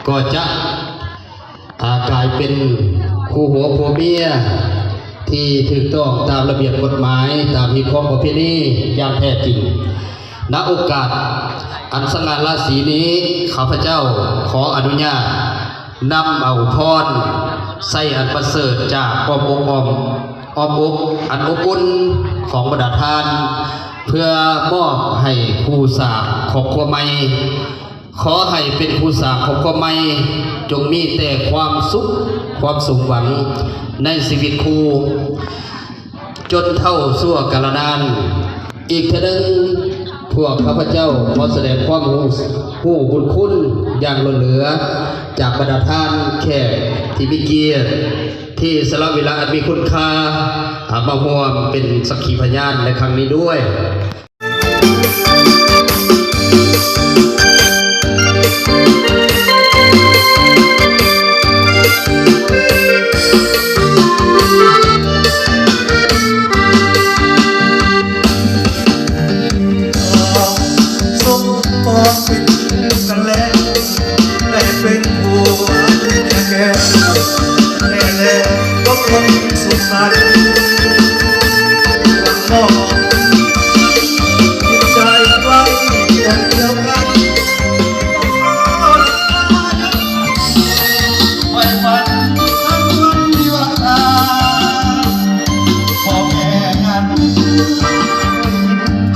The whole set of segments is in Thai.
ก็จะกลายเป็นคู่หัวผัวเมียที่ถูกต้องตามระเบียบกฎหมายตามมีความประเพณีอย่างแท้จริงณโอกาสอันสง่าราศีนี้ข้าพเจ้าขออนุญาตนำเอาพรใส่อันประเสริฐจากอ้อมอกอันอบอุ่นของบรรดาทานเพื่อมอบให้ผู้สร้างครอบครัวใหม่ขอให้เป็นผู้สร้างครอบครัวใหม่จงมีแต่ความสุขความสมหวังในชีวิตคู่จนเท่าสั่วกาลนานอีกเท่านึงพวกข้าพเจ้าขอแสดงความผู้บุญคุณอย่างล้นเหลือจากบรรดาท่านแขกที่มีเกียรติที่สละเวลาอันมีคุณค่ามาร่วมเป็นสักขีพยานในครั้งนี้ด้วยสุขสันต์วันมองจิตใจใกล้วันเดียวกันไว้ฝันทั้งวันที่ว่าพอแค่นั้น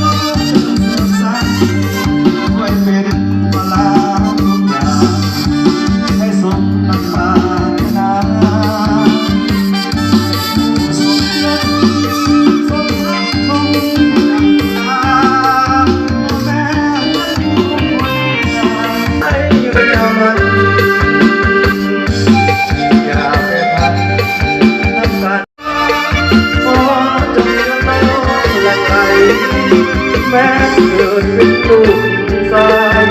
ก็ถึงสันไว้เป็นเวลาทุกอย่างให้สมน้ำตาแม้เกิดเป็นลูกชาย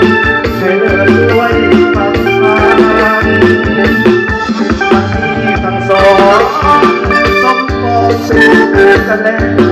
ให้เลิศด้วยปัญญาทั้งสองสมปองสู่กันแล้ว